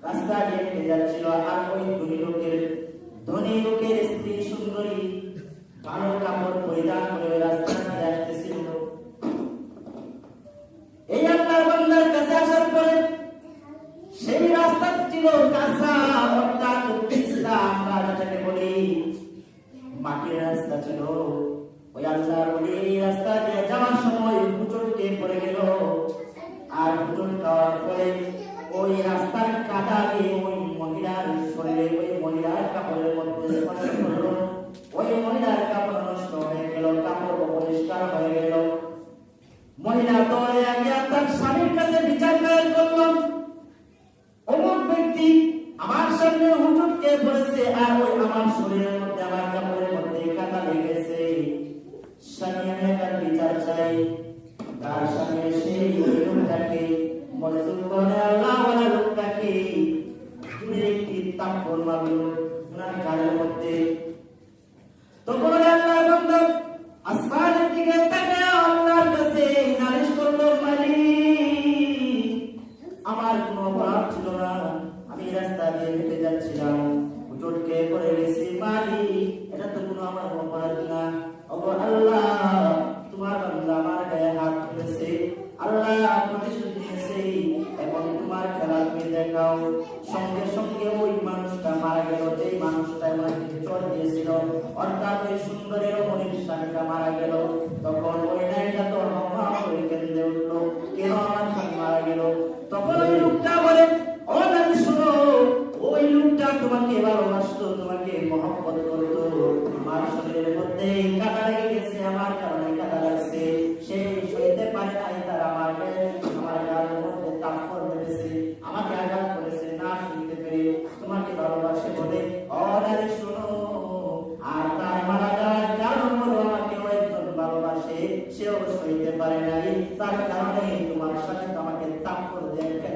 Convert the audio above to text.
রাস্তা দিয়ে হেঁটে যাচ্ছিল, আর ওই ধনী লোকের স্ত্রী সুন্দরী ভালো কাপড় পরিধান করে রাস্তা দিয়ে আসতেছিল। এই আল্লাহর বান্দার কাছে আসার পরে সেই রাস্তা ছিল কাঁচা, অর্থাৎ পিছলা, আমরা যেটাকে বলি মাটির রাস্তা ছিল। ওই আল্লাহর ওলি এই রাস্তা দিয়ে যাওয়ার সময় হুজুরকে পড়ে গেল, আর হুজুর খাওয়ার পরে ওই রাস্তার কাদা দিয়ে ওই মহিলার শরীরে, ওই মহিলার কাপড়ের মধ্যে স্পর্শ করলো। ওই মহিলার কাপড় নষ্ট হয়ে গেল, কাপড় অপরিষ্কার হয়ে গেল। মহিলা দৌড়ে গিয়ে তার স্বামীর কাছে বিচার দায়ের করল, অমুক ব্যক্তি আমার সামনে হুজুরকে পড়েছে, আর ওই আমার শরীরের মধ্যে, আমার কাপড়ের মধ্যে কাদা লেগেছে। স্বামী তার বিচার চাই। তার স্বামী সেই লোকটাকে মজদুর করে আল্লাহওয়ালা লোকটাকে একটি থাপ্পড় মারল ওনার গালের মধ্যে। তখন আল্লাহর বান্দা আসমানের দিকে তাকিয়ে আল্লাহর কাছে নালিশ করল, মালিক আমার কোনো অপরাধ ছিল না, আমি রাস্তা দিয়ে হেঁটে যাচ্ছিলাম, হুজুরকে পড়ে গেছি, মালিক এটা তো কোনো আমার অপরাধ না। ওগো আল্লাহ, তোমার বান্দা আমার গায়ে হাত তুলেছে, আল্লাহ প্রতিশোধ নিয়েছে, এখন তোমার খেলা তুমি দেখাও। সঙ্গে সঙ্গে ওই মানুষটা মারা গেল, যেই মানুষটা আমাকে চল দিয়েছিল, অর্থাৎ ওই সুন্দরের মনির স্বামীটা মারা গেল। তখন ওই নারীটা তো হাওয়া করে কেঁদে উঠলো, কেন আমার স্বামী মারা গেল? তখন ওই লোকটা বলে, ও নারী শোনো, ওই লোকটা তোমাকে ভালোবাসতো, তোমাকে মহব্বত করতো, আমার শরীরের মধ্যে কাদা লেগে গেছে, আমার কারণে কাদা লাগছে, সে সইতে পারে নাই, তার আমার গালের মধ্যে থাপ্পড় মেরেছে, আমাকে আঘাত করেছে, না সইতে পেরে তোমাকে ভালোবাসে বলে। ও নারী শোনো, আর তার মারা যাওয়ার কারণ হলো আমাকে একজন ভালোবাসে, সেও সইতে পারে নাই, তার কারণে তোমার সাথে আমাকে থাপ্পড় দেয়।